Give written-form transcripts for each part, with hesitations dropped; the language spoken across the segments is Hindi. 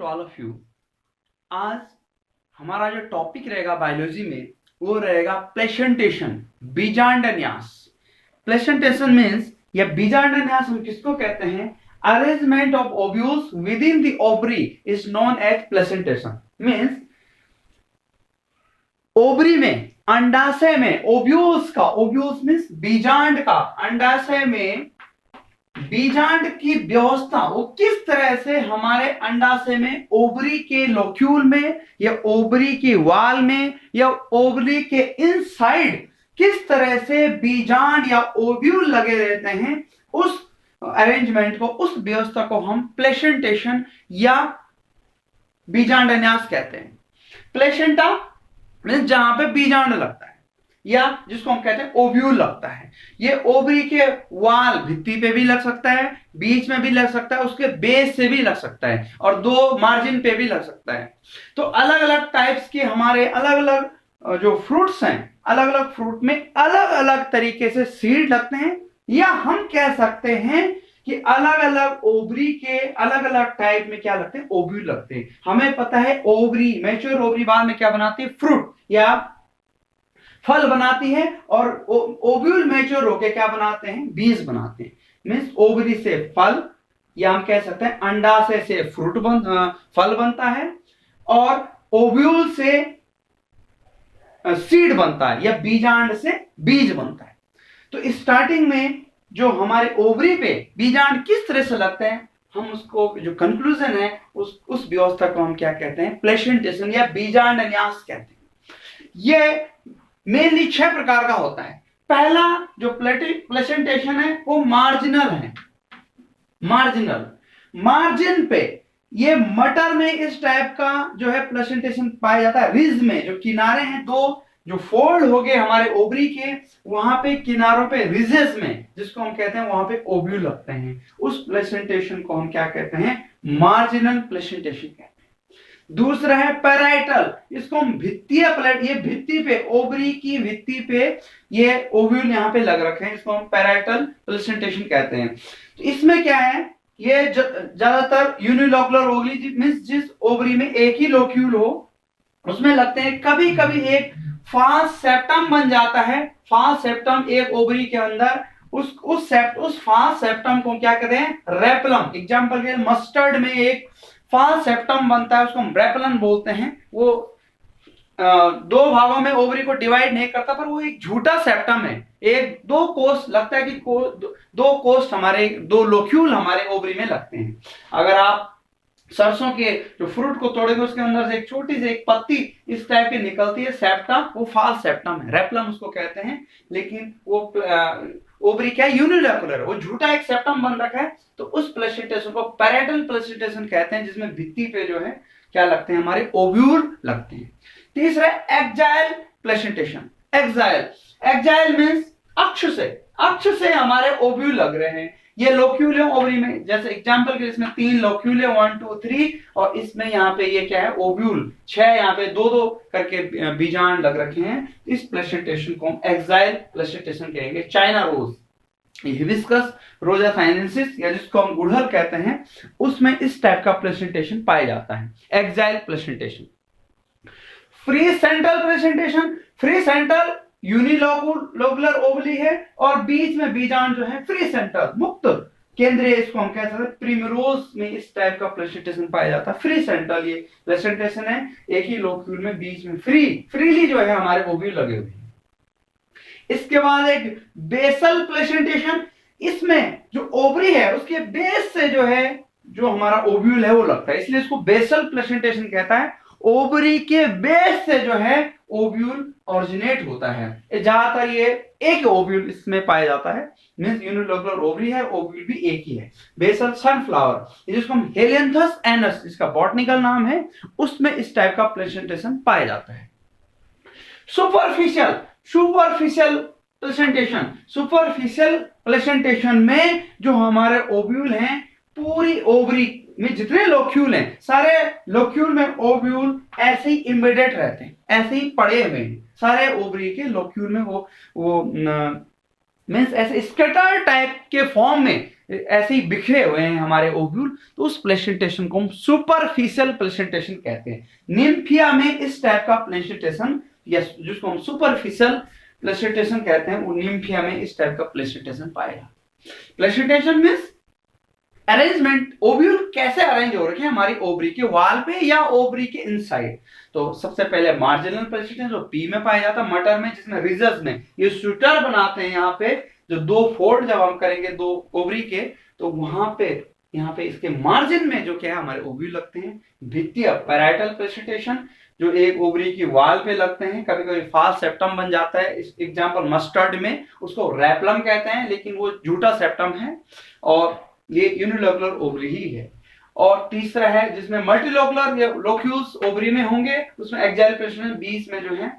To all of you. आज हमारा जो टॉपिक रहेगा बायोलॉजी में वो रहेगा प्लेसेंटेशन, बीजांडन्यास। प्लेसेंटेशन मीन्स या बीजांडन्यास हम किसको कहते हैं? Arrangement of ovules within the ovary is known as placentation. Means ovary में, अंडाशय में ओव्यूल्स का, ओव्यूल्स मीन्स बीजांड का, अंडाशय में बीजांड की व्यवस्था वो किस तरह से हमारे अंडाशय में ओवरी के लोक्यूल में या ओवरी की वाल में या ओवरी के इनसाइड किस तरह से बीजांड या ओव्यूल लगे रहते हैं, उस अरेंजमेंट को, उस व्यवस्था को हम प्लेसेंटेशन या बीजांडन्यास कहते हैं। प्लेसेंटा मीन्स जहां पे बीजांड लगता है या जिसको हम कहते हैं ओव्यूल लगता है। ये ओवरी के वाल, भित्ति पे भी लग सकता है, बीच में भी लग सकता है, उसके बेस से भी लग सकता है और दो मार्जिन पे भी लग सकता है। तो अलग अलग टाइप्स के हमारे अलग अलग जो फ्रूट्स हैं, अलग अलग फ्रूट में अलग अलग तरीके से सीड लगते हैं, या हम कह सकते हैं कि अलग अलग ओवरी के अलग अलग टाइप में क्या लगते हैं? ओव्यूल लगते हैं। हमें पता है ओवरी, मैच्योर ओवरी बाद में क्या बनाती है? फ्रूट या फल बनाती है, और ओव्यूल मैच्योर होके क्या बनाते हैं? बीज बनाते हैं। मीन्स ओवरी से फल, या हम कह सकते हैं अंडाशय से फ्रूट फल बनता है, और ओव्यूल से सीड बनता है या बीजांड से बीज बनता है। तो स्टार्टिंग में जो हमारे ओवरी पे बीजांड किस तरह से लगते हैं, हम उसको जो कंक्लूजन है उस व्यवस्था को हम क्या कहते हैं? प्लेसेंटेशन या बीजांडन्यास कहते हैं। ये मेनली 6 प्रकार का होता है। पहला जो प्लेसेंटेशन है वो मार्जिनल है। मार्जिन पे, ये मटर में इस टाइप का जो है प्लेसेंटेशन पाया जाता है। रिज में जो किनारे हैं, दो जो फोल्ड हो गए हमारे ओवरी के, वहां पे किनारों पे, रिजेस में, जिसको हम कहते हैं वहां पे ओव्यूल लगते हैं, उस प्लेसेंटेशन को हम क्या कहते हैं? मार्जिनल प्लेसेंटेशन कहते हैं। दूसरा है पैराइटल, इसको हम भित्तीय प्लेट, ये भित्ति पे, ओवरी की भित्ति पे ये ओव्यूल यहाँ पे लग रखे हैं, इसको हम पैराइटल प्लेसेंटेशन कहते हैं। तो इसमें क्या है? ये ज्यादातर यूनिलोकुलर ओवरी मींस जिस ओवरी में एक ही लोक्यूल हो उसमें लगते हैं। कभी कभी एक फास्ट सेप्टम बन जाता है। फास्ट सेप्टम एक ओवरी के अंदर, उस फास्ट सेप्टम को क्या कहते हैं? रेपलम। एग्जांपल के मस्टर्ड में एक फास्ट सेप्टम बनता है, उसको हम रेपलन बोलते हैं। वो दो भागों में ओवरी को डिवाइड नहीं करता, पर वो एक झूठा सेप्टम है। एक दो कोष लगता है कि दो कोष हमारे, दो लोक्यूल हमारे ओवरी में लगते हैं। अगर आप सरसों के जो फ्रूट को तोड़ेंगे उसके अंदर से एक छोटी सी एक पत्ती इस टाइप की निकलती है, सेप्टम, वो फास्ट सेप्टम है, रेपलम उसको कहते हैं। लेकिन वो ओवरी क्या है? यूनिलोकुलर, वो झूठा एक सेप्टम बन रखा है। तो उस प्लेसेंटेशन को पैराइटल प्लेसेंटेशन कहते हैं, जिसमें भित्ति पे जो है क्या लगते हैं? हमारे ओव्यूल लगते हैं। तीसरा एक्जाइल प्लेसेंटेशन। एक्जाइल मींस अक्ष से हमारे ओव्यूल लग रहे हैं। ये लोक्यूल है ओवरी में, जैसे एग्जांपल के इसमें 3 लोक्यूल है, 1 2 3, और इसमें यहाँ पे ये क्या है? ओव्यूल 6, यहाँ पे 2 करके बीजांड लग रखे हैं। इस प्लेसेंटेशन को हम एक्जाइल प्लेसेंटेशन कहेंगे। चाइना रोज, हिबिस्कस रोजाफाइनेंसिस, या जिसको हम गुड़हल कहते हैं, उसमें इस टाइप का प्लेसेंटेशन पाया जाता है, axile placentation. Free central placentation, free central unilocular ovary है, और बीच में बीजांड जो है फ्री सेंट्रल, मुक्त केंद्रीय, इसको हम कह सकते हैं। प्रिमरोज में इस टाइप का प्लेसेंटेशन पाया जाता है। फ्री सेंट्रल ये प्लेसेंटेशन है, एक ही लोक्यूल में बीच में फ्रीली जो है हमारे ओव्यूल लगे हुए हैं। इसके बाद एक बेसल प्लेसेंटेशन, इसमें जो ओवरी है उसके बेस से जो है जो हमारा ओव्यूल है वो लगता है, इसलिए इसको बेसल प्लेसेंटेशन कहता है। ओवरी के बेस से जो है ओव्यूल ओरिजिनेट होता है। ज्यादातर ये एक ओव्यूल इसमें पाया जाता है, मींस यूनिलोकुलर ओवरी है, ओव्यूल भी एक ही है। बेसल सनफ्लावर, जिसको हम हेलियंथस एनस, इसका बॉटनिकल नाम है, उसमें इस टाइप का प्लेसेंटेशन पाया जाता है। सुपरफिशियल प्लेसेंटेशन में जो हमारे ओव्यूल हैं, पूरी ओवरी में जितने लोक्यूल हैं, सारे लोक्यूल में ओव्यूल ऐसे ही एम्बेडेड रहते हैं, ऐसे ही पड़े हुए हैं सारे ओवरी के लोक्यूल में। वो मीन्स ऐसे स्कैटर टाइप के फॉर्म में ऐसे ही बिखरे हुए हैं हमारे ओव्यूल, तो उस प्लेसेंटेशन को हम सुपरफिशियल प्लेसेंटेशन कहते हैं। निम्फिया में इस टाइप का प्लेसेंटेशन, या जिसको हम सुपरफिशियल प्लेसेंटेशन कहते हैं, वो निम्फिया में इस टाइप का प्लेसेंटेशन पाएगा। प्लेसेंटेशन मीन्स अरेंजमेंट, ओव्यूल कैसे अरेंज हो रखे हैं हमारी ओवरी के वाल पे या ओवरी के इनसाइड। तो सबसे पहले मार्जिनल प्लेसेंटेशन जो पी में पाया जाता है मटर में, जिसमें रिजल्ट में ये शूटर बनाते हैं। यहाँ पे जो दो फोल्ड जब हम करेंगे दो ओवरी के, तो वहां पे यहाँ पे इसके मार्जिन में जो क्या है हमारे ओव्यूल लगते हैं। द्वितीय पैराइटल प्लेसेंटेशन जो एक ओवरी की वाल पे लगते हैं, कभी कभी फाल्स सेप्टम बन जाता है। इस एग्जांपल मस्टर्ड में उसको रैपलम कहते हैं, लेकिन वो झूठा सेप्टम है और ये यूनिलोकुलर ओवरी ही है। और तीसरा है जिसमें मल्टीलोकुलर या लोक्यूल्स ओवरी में होंगे, उसमें एक्सियल प्लेसेंटेशन बीच में जो है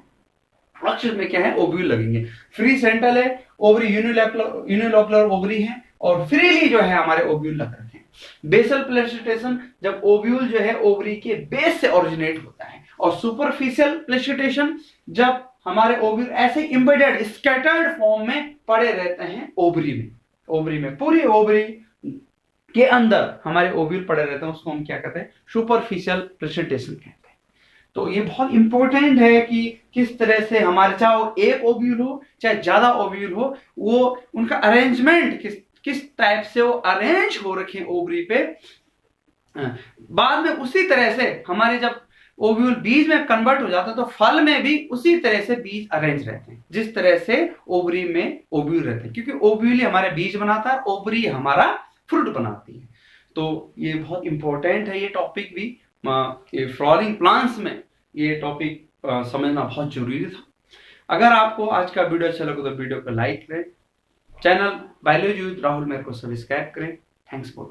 अक्ष में क्या है ओव्यूल लगेंगे। फ्री सेंट्रल है ओवरी, यूनिलोकुलर ओवरी है और फ्रीली जो है हमारे ओव्यूल लग रखे हैं। बेसल प्लेसेंटेशन जब ओव्यूल जो है ओवरी के बेस से ओरिजिनेट होता है। और सुपरफिशियल प्लेसेंटेशन जब हमारे ओव्यूल ऐसे एम्बेडेड स्कैटर्ड फॉर्म में पड़े रहते हैं ओवरी में पूरी ओवरी के अंदर हमारे ओव्यूल पड़े रहते हैं, उसको हम क्या कहते हैं सुपरफिशियल प्रेजेंटेशन कहते हैं। तो ये बहुत इंपॉर्टेंट है कि किस तरह से हमारे, चाहे वो एक ओव्यूल हो चाहे ज्यादा ओव्यूल हो, वो उनका अरेंजमेंट किस टाइप से वो अरेंज हो रखे ओवरी पे। बाद में उसी तरह से हमारे जब ओव्यूल बीज में कन्वर्ट हो जाता है तो फल में भी उसी तरह से बीज अरेंज रहते हैं जिस तरह से ओवरी में ओव्यूल रहते हैं, क्योंकि ओव्यूल ही हमारे बीज बनाता है, ओवरी हमारा फ्रूट बनाती है। तो ये बहुत इंपॉर्टेंट है ये टॉपिक भी, ये फ्लावरिंग प्लांट्स में ये टॉपिक समझना बहुत जरूरी था। अगर आपको आज का वीडियो अच्छा लगे तो वीडियो को लाइक करें, चैनल बायोलॉजी विद राहुल मेरे को सब्सक्राइब करें। Thanks for